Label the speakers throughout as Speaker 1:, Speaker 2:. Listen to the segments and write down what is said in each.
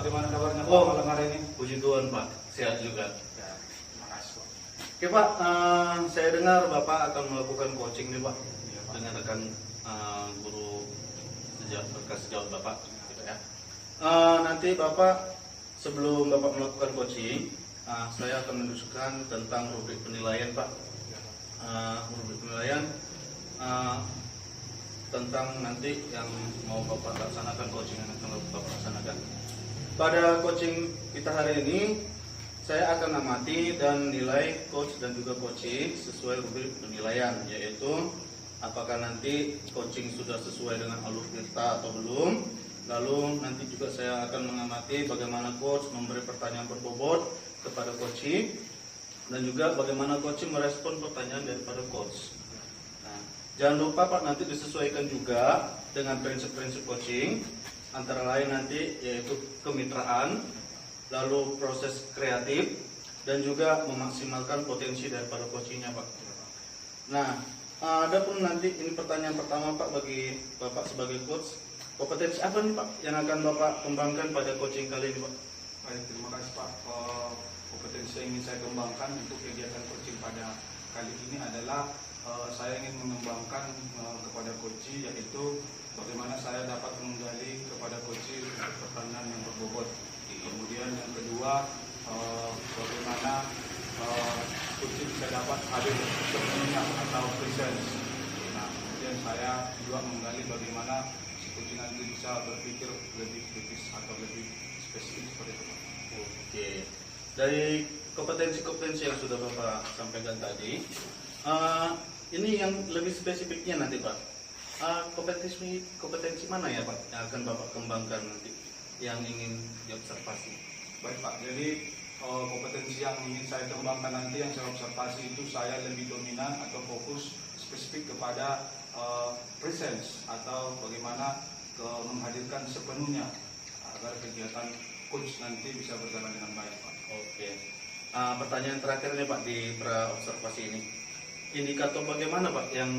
Speaker 1: bagaimana kabarnya Pak malam hari ini?
Speaker 2: Puji Tuhan Pak, sehat juga.
Speaker 1: Ya, terima kasih Pak.
Speaker 2: Oke Pak, saya dengar Bapak akan melakukan coaching nih Pak,
Speaker 1: Iya, Pak.
Speaker 2: dengan rekan guru sejawat Bapak, gitu ya. Nanti Bapak sebelum Bapak melakukan coaching, saya akan menunjukkan tentang rubrik penilaian Pak. Rubrik penilaian tentang nanti yang mau Bapak laksanakan, coaching yang akan Bapak laksanakan. Pada coaching kita hari ini, saya akan amati dan nilai coach dan juga coaching sesuai rubrik penilaian, yaitu apakah nanti coaching sudah sesuai dengan alur kita atau belum. Lalu nanti juga saya akan mengamati bagaimana coach memberi pertanyaan berbobot kepada coaching, dan juga bagaimana coaching merespon pertanyaan daripada coach. Nah, jangan lupa Pak, nanti disesuaikan juga dengan prinsip-prinsip coaching, antara lain nanti yaitu kemitraan, lalu proses kreatif, dan juga memaksimalkan potensi daripada coachingnya Pak. Nah, ada pun nanti ini pertanyaan pertama Pak bagi Bapak sebagai coach, kompetensi apa nih Pak yang akan Bapak kembangkan pada coaching kali ini Pak?
Speaker 1: Baik, terima kasih Pak. Kompetensi yang ingin saya kembangkan untuk kegiatan coaching pada kali ini adalah saya ingin mengembangkan kepada coaching, yaitu bagaimana saya dapat menggali kepada coaching untuk pertanyaan yang berbobot. Kemudian yang kedua, bagaimana coaching bisa dapat hadir sepenuhnya atau presence. Nah, kemudian saya juga menggali bagaimana si coaching nanti bisa berpikir lebih kritis atau lebih spesifik seperti itu.
Speaker 2: Oke, dari kompetensi-kompetensi yang sudah Bapak sampaikan tadi, ini yang lebih spesifiknya nanti Pak, kompetensi mana ya Pak yang akan Bapak kembangkan nanti yang ingin diobservasi?
Speaker 1: Baik Pak, jadi kompetensi yang ingin saya kembangkan nanti, yang saya observasi itu saya lebih dominan atau fokus spesifik kepada presence atau bagaimana menghadirkan sepenuhnya agar kegiatan coach nanti bisa berjalan dengan baik Pak.
Speaker 2: Oke, pertanyaan terakhir nih Pak di pra-observasi ini, indikator bagaimana Pak yang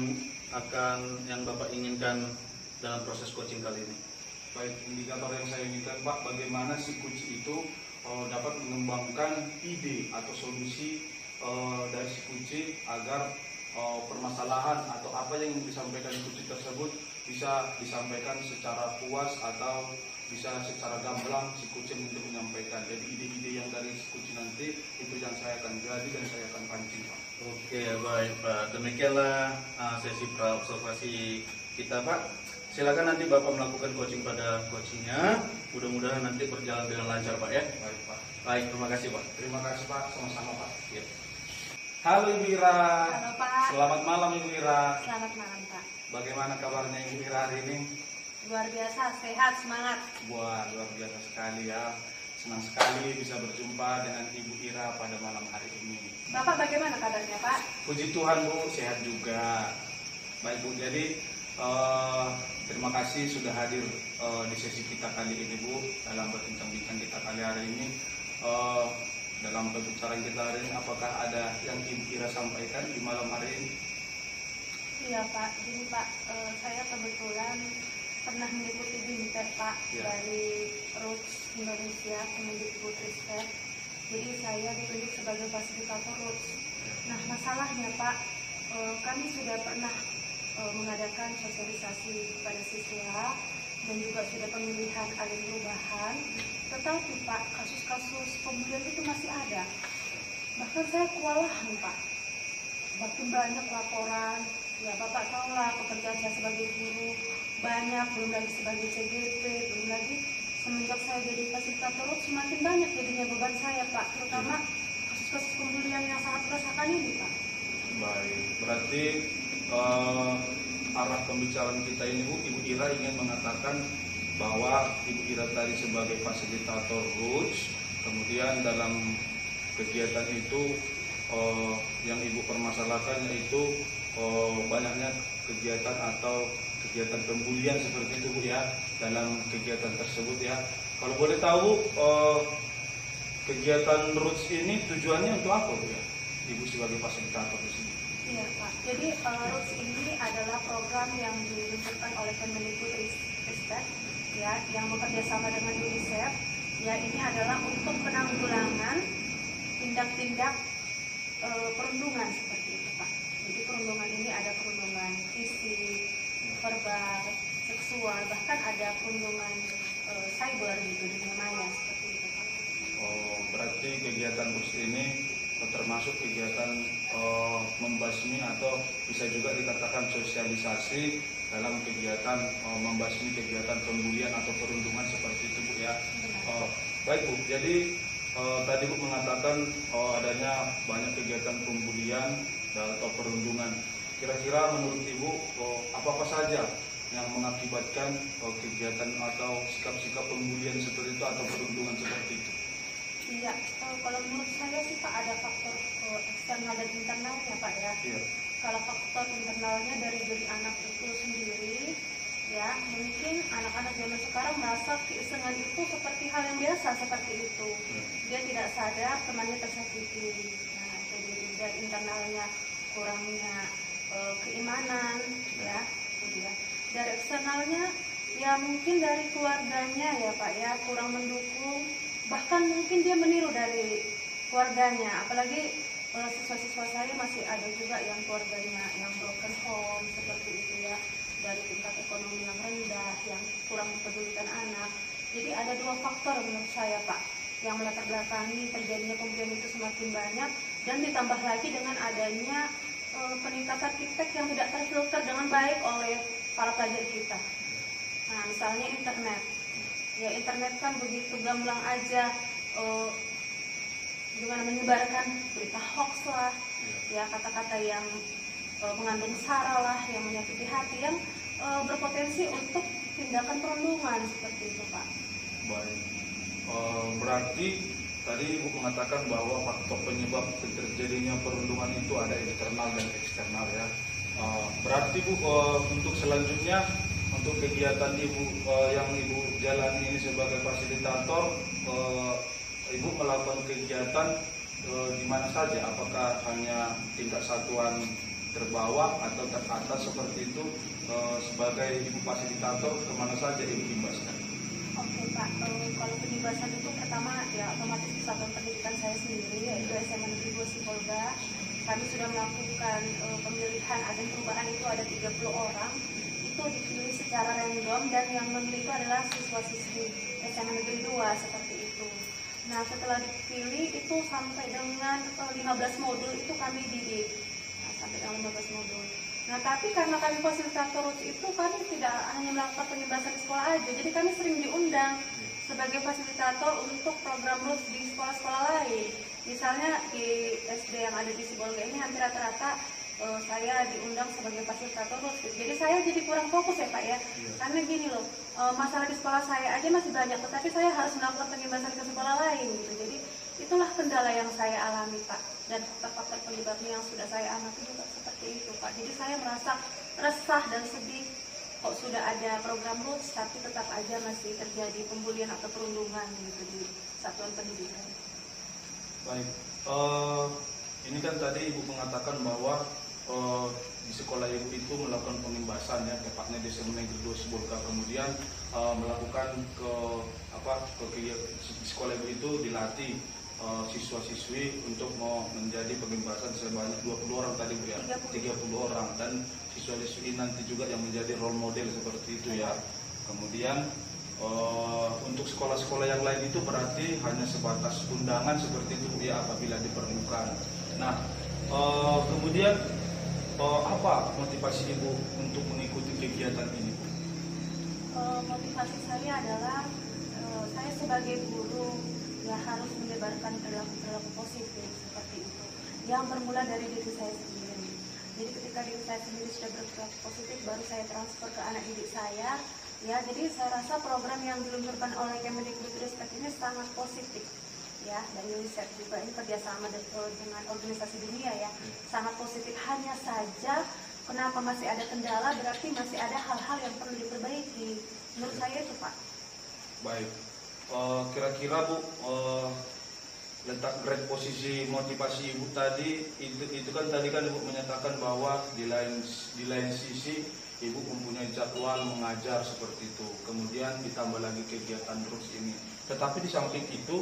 Speaker 2: Bapak inginkan dalam proses coaching kali ini?
Speaker 1: Baik, indikator yang saya inginkan Pak, bagaimana si coach itu dapat mengembangkan ide atau solusi dari si coach agar permasalahan atau apa yang disampaikan coach tersebut bisa disampaikan secara puas atau bisa secara gamblang si coach untuk menyampaikan. Jadi ide-ide yang dari si coach nanti itu yang saya akan gali dan saya akan pancing Pak.
Speaker 2: Oke, baik Pak, demikianlah sesi pra-observasi kita Pak. Silakan nanti Bapak melakukan coaching pada coachingnya. Mudah-mudahan nanti berjalan dengan lancar Pak ya.
Speaker 1: Baik Pak.
Speaker 2: Baik, terima kasih Pak.
Speaker 1: Terima kasih Pak, sama-sama Pak.
Speaker 2: Ya.
Speaker 1: Halo Ibu Ira.
Speaker 3: Halo Pak.
Speaker 1: Selamat malam Ibu Ira.
Speaker 3: Selamat malam Pak.
Speaker 1: Bagaimana kabarnya Ibu Ira hari ini?
Speaker 3: Luar biasa, sehat, semangat.
Speaker 1: Wah, luar biasa sekali ya. Senang sekali bisa berjumpa dengan Ibu Ira pada malam hari ini.
Speaker 3: Bapak bagaimana kabarnya Pak?
Speaker 1: Puji Tuhan Bu, sehat juga. Baik Bu, jadi terima kasih sudah hadir di sesi kita kali ini Bu, dalam berbincang-bincang kita kali hari ini. Dalam pembicaraan kita hari ini, apakah ada yang Ibu Ira sampaikan di malam hari ini?
Speaker 3: Iya Pak, jadi Pak, saya kebetulan pernah mengikuti BIMTEK Pak
Speaker 1: Ya.
Speaker 3: dari Roots Indonesia, Kemendikbudristek. Jadi saya ditunjuk sebagai fasilitator Roots. Nah masalahnya Pak, kami sudah pernah mengadakan sosialisasi kepada siswa dan juga sudah pemilihan agen perubahan, tetapi Pak, kasus-kasus pembulian itu masih ada. Bahkan saya kewalahan Pak, makin banyak laporan. Ya Bapak tahulah pekerjaan saya sebagai guru banyak, belum lagi sebagai CGP, belum lagi semenjak saya jadi fasilitator semakin banyak jadinya beban saya Pak, terutama kasus-kasus pembulian yang sangat dirasakan ini Pak.
Speaker 1: Baik, berarti arah pembicaraan kita ini Bu, Ibu Ira ingin mengatakan bahwa Ibu Ira tadi sebagai fasilitator Roots, kemudian dalam kegiatan itu yang Ibu permasalahkan yaitu banyaknya kegiatan atau kegiatan pembulian seperti itu Bu ya, dalam kegiatan tersebut ya. Kalau boleh tahu kegiatan Roots ini tujuannya untuk apa Bu ya, Ibu sebagai fasilitator di sini?
Speaker 3: Iya Pak, jadi Roots ini adalah program yang diluncurkan oleh Kemendikbudristek ya, yang bekerja sama dengan UNICEF Ya, ini adalah untuk penanggulangan tindak-tindak perundungan seperti itu, Pak. Jadi perundungan ini ada perundungan fisik, verbal, seksual, bahkan ada perundungan cyber gitu, dunia maya seperti itu, Pak.
Speaker 1: Oh, berarti kegiatan KUS ini termasuk kegiatan membasmi atau bisa juga dikatakan sosialisasi dalam kegiatan membasmi kegiatan pembulian atau perundungan seperti itu, Bu ya. Baik Bu, jadi tadi Bu mengatakan adanya banyak kegiatan pembulian atau perundungan. Kira-kira menurut Ibu apa-apa saja yang mengakibatkan kegiatan atau sikap-sikap pembulian seperti itu atau perundungan seperti itu?
Speaker 3: Iya, kalau menurut saya sih Pak ada faktor eksternal dan internalnya Pak ya.
Speaker 1: Iya.
Speaker 3: Kalau faktor internalnya dari diri anak itu sendiri, ya mungkin anak-anak zaman sekarang merasa keisengan itu seperti hal yang biasa seperti itu. Dia tidak sadar temannya tersakiti. Nah, jadi dari internalnya kurangnya keimanan, ya, gitu ya. Dari eksternalnya, ya mungkin dari keluarganya ya Pak ya kurang mendukung. Bahkan mungkin dia meniru dari keluarganya, apalagi siswa-siswa saya masih ada juga yang keluarganya yang broken home seperti itu ya, dari tingkat ekonomi yang rendah, yang kurang mempedulikan anak. Jadi ada dua faktor menurut saya Pak yang melatar belakangi terjadinya pembulian itu semakin banyak, dan ditambah lagi dengan adanya peningkatan feedback yang tidak terfilter dengan baik oleh para pelajar kita. Nah, misalnya internet. Ya, internet kan begitu gamblang aja dengan menyebarkan berita hoax lah, ya kata-kata yang mengandung sara lah, yang menyakiti hati, yang berpotensi untuk tindakan perundungan seperti itu Pak.
Speaker 1: Baik. Berarti tadi Ibu mengatakan bahwa faktor penyebab terjadinya perundungan itu ada internal dan eksternal ya. Berarti Bu untuk selanjutnya untuk kegiatan Ibu yang Ibu jalani ini sebagai fasilitator, Ibu melakukan kegiatan di mana saja? Apakah hanya tingkat satuan terbawah atau teratas seperti itu? Sebagai Ibu fasilitator, kemana saja Ibu imbaskan?
Speaker 3: Oke Pak, kalau penyibasan itu pertama ya otomatis di satuan pendidikan saya sendiri, yaitu SMA Negeri 2 Sibolga. Kami sudah melakukan pemilihan agen perubahan, itu ada 30 orang. Itu dipilih secara random, dan yang memilih itu adalah siswa-siswi SMA Negeri 2 seperti itu. Nah, setelah dipilih itu sampai dengan 15 modul itu kami didik. Nah, sampai dengan 15 modul. Nah, tapi karena kami fasilitator RUTS itu kami tidak hanya melakukan penyebaran di sekolah aja, jadi kami sering diundang sebagai fasilitator untuk program RUTS di sekolah-sekolah lain. Misalnya di SD yang ada di Sibolga ini hampir rata-rata saya diundang sebagai fasilitator RUTS. Jadi saya jadi kurang fokus ya Pak ya, karena gini loh, masalah di sekolah saya aja masih banyak, tetapi saya harus melakukan penyebaran ke sekolah lain gitu. Jadi itulah kendala yang saya alami Pak, dan faktor-faktor penyebabnya yang sudah saya amati juga seperti itu Pak. Jadi saya merasa resah dan sedih kok sudah ada program RUTS tapi tetap aja masih terjadi pembulian atau perundungan gitu di satuan pendidikan.
Speaker 1: Baik, ini kan tadi Ibu mengatakan bahwa di sekolah Ibu itu melakukan pengimbasan ya, tepatnya di SMA Negeri 2 Sibolga, kemudian melakukan ke sekolah Ibu itu dilatih siswa-siswi untuk mau menjadi pengimbasan sebanyak 20 orang tadi Bu ya, 30 orang, dan siswa-siswi nanti juga yang menjadi role model seperti itu ya. Kemudian untuk sekolah-sekolah yang lain itu berarti hanya sebatas undangan seperti itu Bu ya, apabila diperlukan. Nah, kemudian apa motivasi Ibu untuk mengikuti kegiatan ini Bu?
Speaker 3: Motivasi saya adalah saya sebagai guru ya harus menyebarkan perilaku positif seperti itu, yang bermula dari diri saya sendiri. Jadi ketika diri saya sendiri sudah berperilaku positif, baru saya transfer ke anak didik saya. Ya, jadi saya rasa program yang diluncurkan oleh Kemendikbudristek ini sangat positif. Ya, dari UNICEF juga ini kerjasama dengan organisasi dunia ya, sangat positif. Hanya saja kenapa masih ada kendala, berarti masih ada hal-hal yang perlu diperbaiki. Menurut saya itu Pak.
Speaker 1: Baik, kira-kira Bu, letak grade posisi motivasi Ibu tadi itu kan tadi kan Ibu menyatakan bahwa di lain sisi Ibu mempunyai jadwal mengajar seperti itu, kemudian ditambah lagi kegiatan RUTS ini. Tetapi di samping itu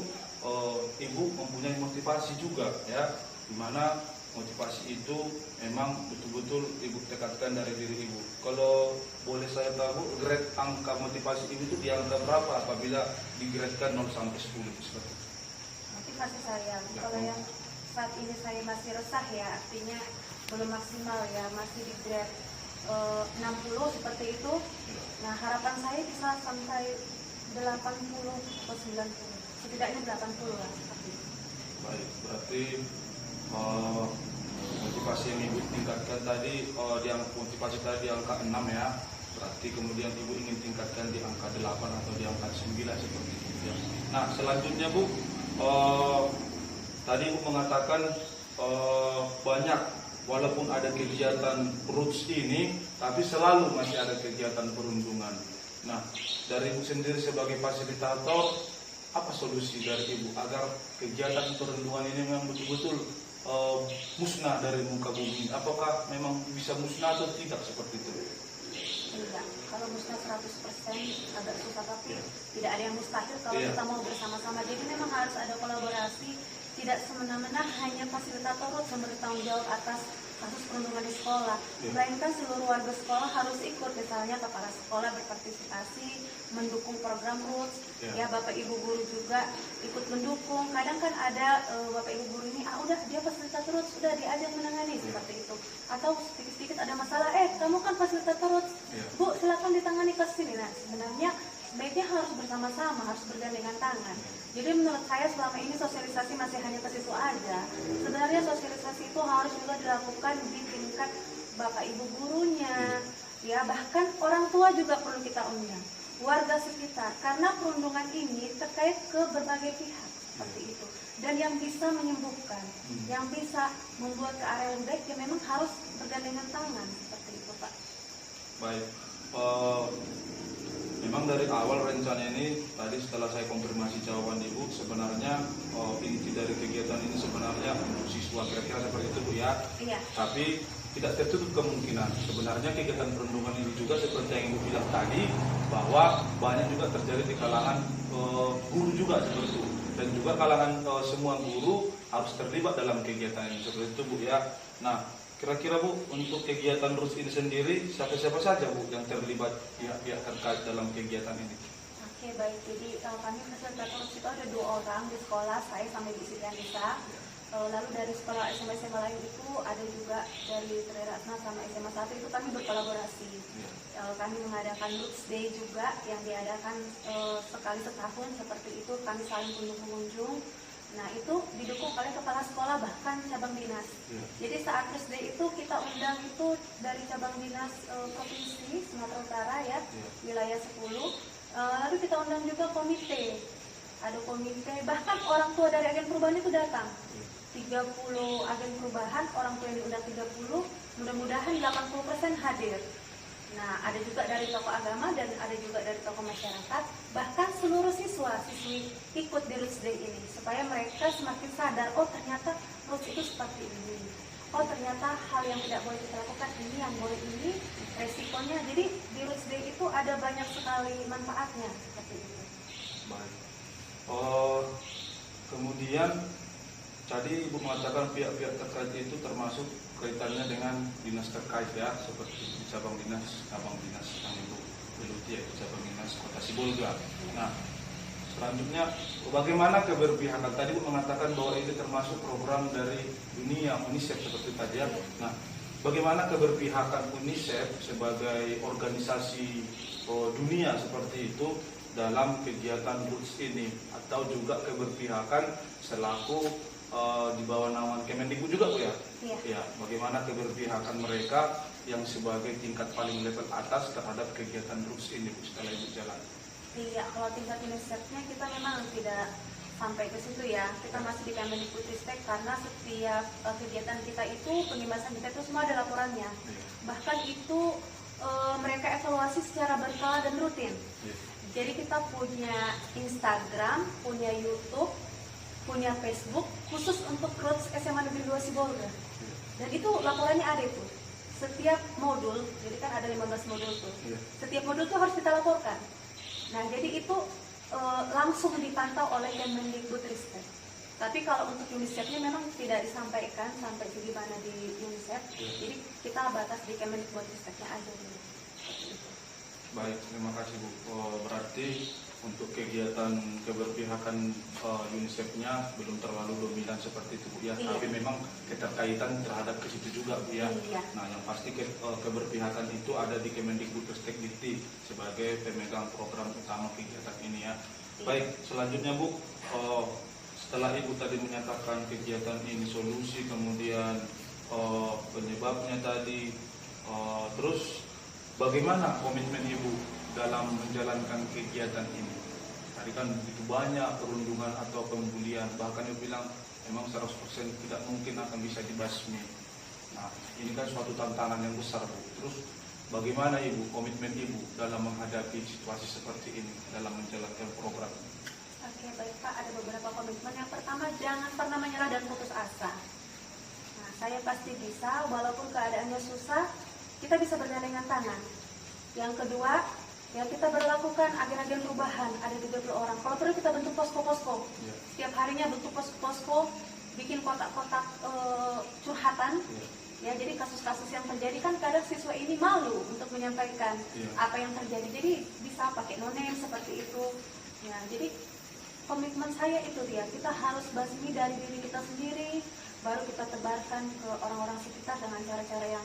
Speaker 1: ibu mempunyai motivasi juga ya, dimana motivasi itu memang betul-betul ibu tekankan dari diri ibu. Kalau boleh saya tahu, grade angka motivasi ibu itu di angka berapa apabila digradekan 0 sampai 10 seperti itu?
Speaker 3: Motivasi saya, kalau yang saat ini saya masih resah ya, artinya belum maksimal ya, masih di grade 60 seperti itu. Nah, harapan saya bisa sampai 80 atau 90, setidaknya 80 lah seperti itu.
Speaker 1: Baik, berarti motivasi yang ibu tingkatkan tadi motivasi tadi di angka 6 ya, berarti kemudian ibu ingin tingkatkan di angka 8 atau di angka 9 seperti itu ya. Nah, selanjutnya Bu, tadi ibu mengatakan banyak, walaupun ada kegiatan roots ini, tapi selalu masih ada kegiatan perundungan. Nah, dari ibu sendiri sebagai fasilitator, apa solusi dari ibu agar kegiatan perundungan ini memang betul-betul musnah dari muka bumi? Apakah memang bisa musnah atau tidak seperti itu?
Speaker 3: Tidak, kalau musnah 100% agak susah, tapi tidak ada yang mustahil kalau kita mau bersama-sama. Jadi memang harus ada kolaborasi, tidak semena-mena hanya fasilitator yang bertanggung jawab atas kasus perundungan di sekolah, melainkan seluruh warga sekolah harus ikut. Misalnya kepala sekolah berpartisipasi mendukung program roots, ya Bapak Ibu guru juga ikut mendukung. Kadang kan ada Bapak Ibu guru ini, udah dia fasilitator roots, sudah diajak menangani seperti itu. Atau sedikit-sedikit ada masalah, kamu kan fasilitator roots, Bu silakan ditangani kasus ini. Nah, sebenarnya sebaiknya harus bersama-sama, harus bergandengan tangan. Jadi menurut saya selama ini sosialisasi masih hanya ke situ aja. Sebenarnya sosialisasi itu harus juga dilakukan di tingkat Bapak Ibu gurunya, ya bahkan orang tua juga perlu kita undang, warga sekitar, karena perundungan ini terkait ke berbagai pihak seperti itu. Dan yang bisa menyembuhkan, yang bisa membuat ke arah yang baik, ya memang harus bergandengan tangan seperti itu, Pak.
Speaker 1: Baik. Memang dari awal rencana ini, tadi setelah saya konfirmasi jawaban Ibu, sebenarnya inti dari kegiatan ini sebenarnya untuk siswa, kira-kira seperti itu Bu ya.
Speaker 3: Iya.
Speaker 1: Tapi tidak tertutup kemungkinan sebenarnya kegiatan perundungan ini juga seperti yang Ibu bilang tadi, bahwa banyak juga terjadi di kalangan guru juga seperti itu. Dan juga kalangan semua guru harus terlibat dalam kegiatan ini seperti itu Bu ya. Nah, kira-kira Bu, untuk kegiatan RUS ini sendiri, siapa-siapa saja Bu yang terlibat pihak-pihak terkait dalam kegiatan ini?
Speaker 3: Oke, baik. Jadi kami fasilitator RUS itu ada 2 orang di sekolah, saya sama Ibu Siti Anissa. Lalu dari sekolah SMA lain itu ada juga dari Triratna sama SMA 1 itu kami berkolaborasi. Kami mengadakan RUS Day juga yang diadakan sekali setahun seperti itu, kami saling kunjung-kunjung. Nah, itu didukung oleh kepala sekolah bahkan cabang dinas. Jadi saat RUS Day itu kita undang itu dari cabang dinas provinsi Sumatera Utara ya, wilayah 10. Lalu kita undang juga komite. Ada komite, bahkan orang tua dari agen perubahan itu datang. 30 agen perubahan, orang tua yang diundang 30, mudah-mudahan 80% hadir. Nah, ada juga dari tokoh agama dan ada juga dari tokoh masyarakat, bahkan seluruh siswa-siswi ikut di RUS Day ini supaya mereka semakin sadar, oh ternyata RUS itu seperti ini. Oh ternyata hal yang tidak boleh kita lakukan ini, yang boleh ini, resikonya. Jadi di RUS Day itu ada banyak sekali manfaatnya seperti itu.
Speaker 1: Baik. Kemudian tadi Ibu mengatakan pihak-pihak terkait itu termasuk kaitannya dengan dinas terkait ya, seperti cabang dinas yang Ibu geluti yaitu cabang dinas Kota Sibolga. Nah, selanjutnya bagaimana keberpihakan? Tadi Ibu mengatakan bahwa ini termasuk program dari dunia UNICEF seperti tadi ya. Nah, bagaimana keberpihakan UNICEF sebagai organisasi dunia seperti itu dalam kegiatan RUS ini, atau juga keberpihakan selaku di bawah naungan Kemendikbud juga Bu ya? Ya, bagaimana keberpihakan mereka yang sebagai tingkat paling level atas terhadap kegiatan RUS ini Bu setelah Ibu jalan?
Speaker 3: Iya, kalau tingkat UNICEF-nya kita memang tidak sampai ke situ ya. Kita masih di Kemendikbudristek karena setiap kegiatan kita itu, pengimbasan kita itu semua ada laporannya. Bahkan itu mereka evaluasi secara berkala dan rutin. Jadi kita punya Instagram, punya YouTube, punya Facebook khusus untuk RUS SMA Negeri 2 Sibolga. Dan itu laporannya ada itu. Setiap modul, jadi kan ada 15 modul tuh. Setiap modul tuh harus kita laporkan. Nah, jadi itu langsung dipantau oleh Kemendikbudristek. Tapi kalau untuk UNICEF-nya memang tidak disampaikan sampai bagaimana di UNICEF, jadi kita batas di Kemendikbudristeknya aja dulu.
Speaker 1: Baik, terima kasih Bu. Berarti untuk kegiatan keberpihakan UNICEF-nya belum terlalu dominan seperti itu Bu ya,
Speaker 3: Iya.
Speaker 1: tapi memang keterkaitan terhadap ke situ juga Bu ya.
Speaker 3: Iya.
Speaker 1: Nah, yang pasti keberpihakan itu ada di Kemendikbudristek Dikti sebagai pemegang program utama kegiatan ini ya. Baik, selanjutnya Bu, setelah Ibu tadi menyatakan kegiatan ini solusi, kemudian penyebabnya tadi, terus bagaimana komitmen Ibu dalam menjalankan kegiatan ini? Tadi kan begitu banyak perundungan atau pembulian, bahkan Ibu bilang memang 100% tidak mungkin akan bisa dibasmi. Nah, ini kan suatu tantangan yang besar Bu. Terus bagaimana Ibu, komitmen Ibu dalam menghadapi situasi seperti ini, dalam menjalankan program ini?
Speaker 3: Oke, baik Pak, ada beberapa komitmen. Yang pertama, jangan pernah menyerah dan putus asa. Nah, saya pasti bisa, walaupun keadaannya susah, kita bisa bergandengan tangan. Yang kedua, ya kita berlakukan agen-agen perubahan, ada 30 orang. Kalau perlu kita bentuk posko-posko.
Speaker 1: Ya.
Speaker 3: Setiap harinya bentuk posko-posko, bikin kotak-kotak curhatan. Ya, jadi kasus-kasus yang terjadi kan kadang siswa ini malu untuk menyampaikan apa yang terjadi. Jadi bisa pakai no-name seperti itu. Ya, jadi komitmen saya itu dia, kita harus basmi dari diri kita sendiri, baru kita tebarkan ke orang-orang sekitar dengan cara-cara yang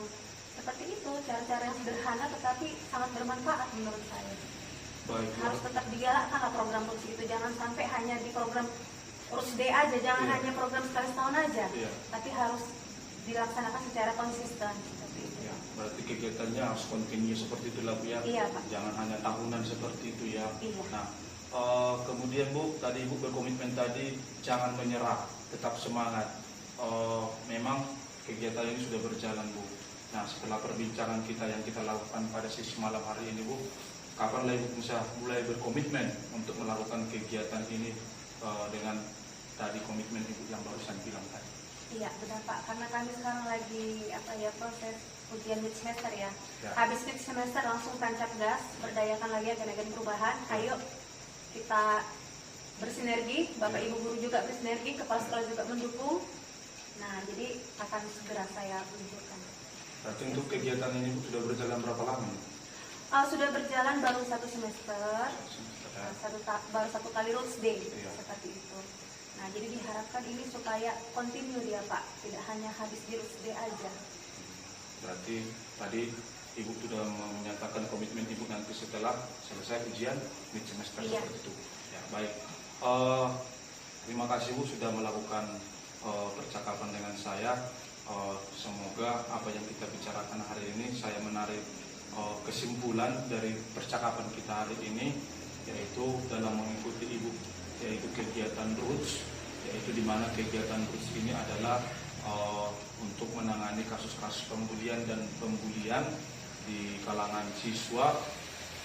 Speaker 3: seperti itu, cara-cara yang sederhana tetapi sangat bermanfaat menurut saya.
Speaker 1: Baik,
Speaker 3: Harus tetap digalakkan program RUTS itu, jangan sampai hanya di program RUTS D aja, jangan hanya program sekali setahun aja, tapi harus dilaksanakan secara konsisten seperti itu.
Speaker 1: Ya, berarti kegiatannya harus kontinu seperti itulah Bu ya.
Speaker 3: Iya Pak.
Speaker 1: Jangan hanya tahunan seperti itu ya.
Speaker 3: Iya.
Speaker 1: Nah, kemudian Bu, tadi Ibu berkomitmen tadi jangan menyerah, tetap semangat. Memang kegiatan ini sudah berjalan Bu. Nah, setelah perbincangan kita yang kita lakukan pada sesi malam hari ini Bu, kapan Ibu bisa mulai berkomitmen untuk melakukan kegiatan ini dengan tadi komitmen Ibu yang barusan bilang tadi?
Speaker 3: Iya, benar Pak. Karena kami sekarang lagi proses ujian mid semester ya.
Speaker 1: Ya.
Speaker 3: Habis mid semester langsung tancap gas, berdayakan lagi agen-agen perubahan. Ayo kita bersinergi, Bapak Ibu guru juga bersinergi, kepala sekolah juga mendukung. Nah, jadi akan segera saya luncurkan.
Speaker 1: Berarti untuk kegiatan ini Bu, sudah berjalan berapa lama?
Speaker 3: Sudah berjalan baru 1 semester, baru 1 kali RUTS Day, seperti itu. Nah, jadi diharapkan ini supaya kontinu dia Pak, tidak hanya habis di RUTS Day aja.
Speaker 1: Berarti tadi Ibu sudah menyatakan komitmen Ibu nanti setelah selesai ujian mid semester seperti itu. Ya, baik. Terima kasih Bu sudah melakukan percakapan dengan saya. Semoga apa yang kita bicarakan hari ini saya menarik kesimpulan dari percakapan kita hari ini, yaitu dalam mengikuti Ibu, yaitu kegiatan RUTS, yaitu di mana kegiatan RUTS ini adalah untuk menangani kasus-kasus pembulian dan pembulian di kalangan siswa,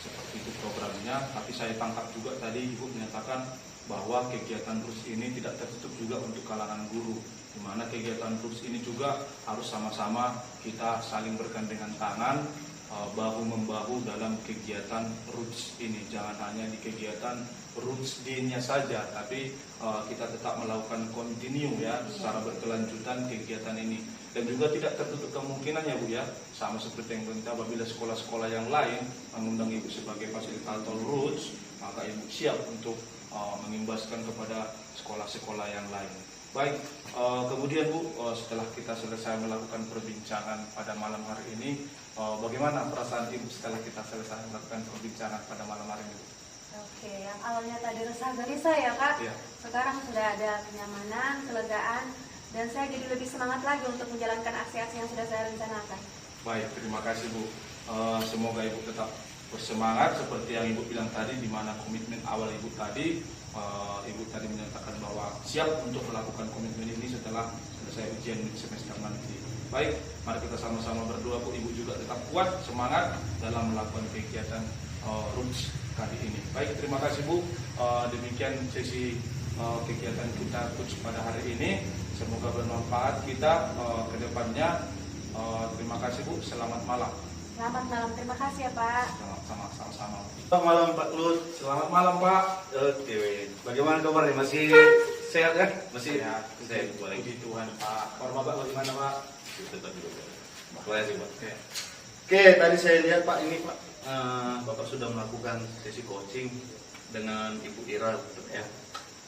Speaker 1: seperti itu programnya. Tapi saya tangkap juga tadi Ibu menyatakan bahwa kegiatan RUTS ini tidak tertutup juga untuk kalangan guru, di mana kegiatan RUTS ini juga harus sama-sama kita saling bergandengan tangan, bahu-membahu dalam kegiatan RUTS ini. Jangan hanya di kegiatan RUTS D-nya saja, tapi kita tetap melakukan kontinu ya, secara berkelanjutan kegiatan ini. Dan juga tidak tertutup kemungkinan ya Bu ya, sama seperti yang kita apabila sekolah-sekolah yang lain mengundang Ibu sebagai fasilitator RUTS, maka Ibu siap untuk mengimbaskan kepada sekolah-sekolah yang lain. Baik, kemudian Bu, setelah kita selesai melakukan perbincangan pada malam hari ini, bagaimana perasaan Ibu setelah kita selesai melakukan perbincangan pada malam hari ini?
Speaker 3: Oke, yang awalnya tadi resah gelisah ya Kak,
Speaker 1: Ya.
Speaker 3: sekarang sudah ada kenyamanan, kelegaan, dan saya jadi lebih semangat lagi untuk menjalankan aksi-aksi yang sudah saya rencanakan.
Speaker 1: Baik, terima kasih Bu. Semoga Ibu tetap bersemangat seperti yang Ibu bilang tadi, di mana komitmen awal Ibu tadi, Ibu tadi menyatakan bahwa siap untuk melakukan komitmen ini setelah selesai ujian mid semester nanti. Baik, mari kita sama-sama berdoa Bu, Ibu juga tetap kuat, semangat dalam melakukan kegiatan RUTS kali ini. Baik, terima kasih Bu. Demikian sesi kegiatan kita RUTS pada hari ini. Semoga bermanfaat kita ke depannya. Terima kasih Bu, selamat malam.
Speaker 3: Selamat malam, terima kasih ya Pak.
Speaker 1: Sama-sama.
Speaker 2: Selamat malam Pak Lut.
Speaker 1: Selamat malam Pak.
Speaker 2: Oke, bagaimana kabarnya? Masih sehat kan? Masih
Speaker 1: Sehat.
Speaker 2: sehat. Baik.
Speaker 1: Puji Tuhan Pak. Kabar Bapak bagaimana Pak?
Speaker 2: Tetap juga. Terima kasih Pak.
Speaker 1: Oke.
Speaker 2: Oke, tadi saya lihat Pak ini Pak, Bapak sudah melakukan sesi coaching dengan Ibu Ira, ya.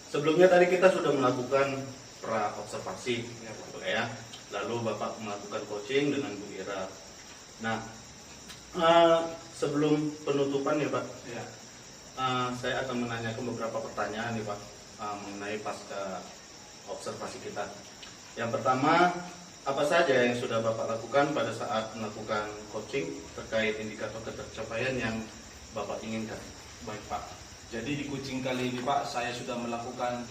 Speaker 2: Sebelumnya tadi kita sudah melakukan pra observasi,
Speaker 1: Ya, Pak.
Speaker 2: ya. Lalu Bapak melakukan coaching dengan Bu Ira. Nah, sebelum penutupan ya Pak,
Speaker 1: Ya.
Speaker 2: saya akan menanyakan beberapa pertanyaan nih Pak mengenai pasca observasi kita. Yang pertama, apa saja yang sudah Bapak lakukan pada saat melakukan coaching terkait indikator ketercapaian yang Bapak inginkan?
Speaker 1: Baik Pak. Jadi di coaching kali ini Pak, saya sudah melakukan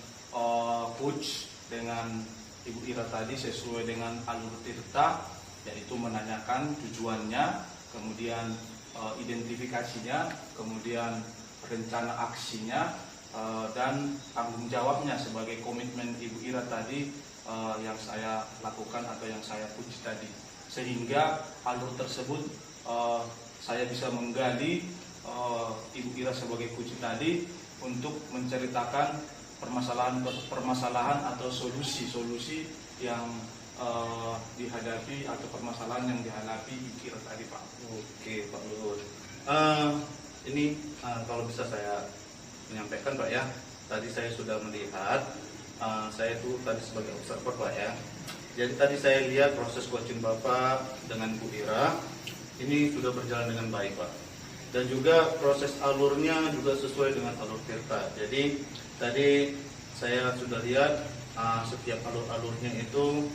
Speaker 1: coach dengan Ibu Ira tadi sesuai dengan alur tirta, yaitu menanyakan tujuannya, kemudian identifikasinya, kemudian rencana aksinya, dan tanggung jawabnya sebagai komitmen Ibu Ira tadi yang saya lakukan atau yang saya puji tadi, sehingga alur tersebut saya bisa menggali Ibu Ira sebagai puji tadi untuk menceritakan permasalahan atau solusi yang dihadapi atau permasalahan yang dihadapi Ibu Ira tadi Pak.
Speaker 2: Oke Pak Luhut. Ini kalau bisa saya menyampaikan Pak ya, tadi saya sudah melihat, saya itu tadi sebagai observer Pak ya. Jadi tadi saya lihat proses coaching Bapak dengan Bu Ira ini sudah berjalan dengan baik Pak. Dan juga proses alurnya juga sesuai dengan alur tirta. Jadi tadi saya sudah lihat setiap alur-alurnya itu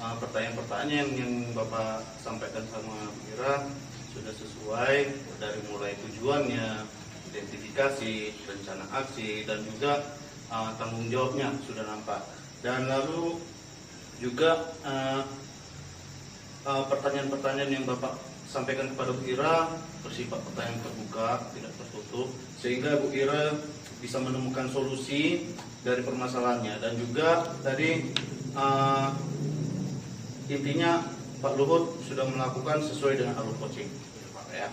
Speaker 2: pertanyaan-pertanyaan yang Bapak sampaikan sama Bu Ira sudah sesuai, dari mulai tujuannya, identifikasi, rencana aksi, dan juga tanggung jawabnya sudah nampak. Dan lalu juga pertanyaan-pertanyaan yang Bapak sampaikan kepada Bu Ira bersifat pertanyaan terbuka, tidak tertutup, sehingga Bu Ira bisa menemukan solusi dari permasalahannya. Dan juga tadi intinya Pak Luhut sudah melakukan sesuai dengan alur coaching, Pak ya.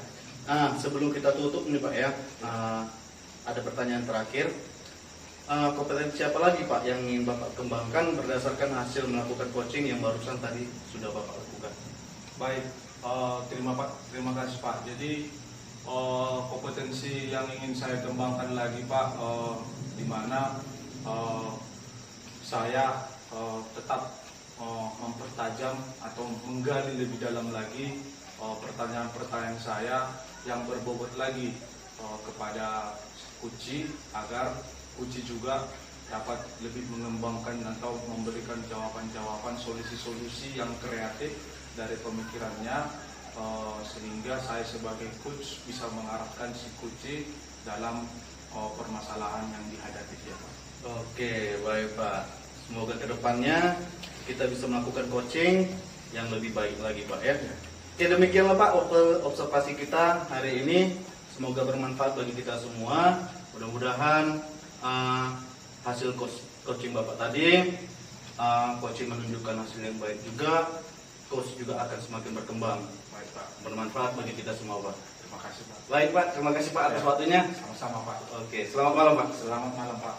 Speaker 2: Sebelum kita tutup nih Pak ya, ada pertanyaan terakhir. Kompetensi apa lagi Pak yang ingin Bapak kembangkan berdasarkan hasil melakukan coaching yang barusan tadi sudah Bapak lakukan?
Speaker 1: Baik, terima kasih Pak. Jadi kompetensi yang ingin saya kembangkan lagi Pak, di mana saya tetap mempertajam atau menggali lebih dalam lagi pertanyaan-pertanyaan saya yang berbobot lagi kepada Kuci, agar Kuci juga dapat lebih mengembangkan atau memberikan jawaban-jawaban, solusi-solusi yang kreatif dari pemikirannya, sehingga saya sebagai coach bisa mengarahkan si Kuci dalam permasalahan yang dihadapi dia Pak.
Speaker 2: Oke, baik Pak. Semoga kedepannya kita bisa melakukan coaching yang lebih baik lagi Pak ya. Oke, demikianlah Pak observasi kita hari ini. Semoga bermanfaat bagi kita semua. Mudah-mudahan hasil coaching Bapak tadi, coaching menunjukkan hasil yang baik juga. Coach juga akan semakin berkembang.
Speaker 1: Baik Pak.
Speaker 2: Bermanfaat bagi kita semua Pak.
Speaker 1: Terima kasih Pak.
Speaker 2: Baik Pak, terima kasih Pak atas waktunya.
Speaker 1: Sama-sama Pak.
Speaker 2: Oke, selamat malam Pak.
Speaker 1: Selamat malam Pak.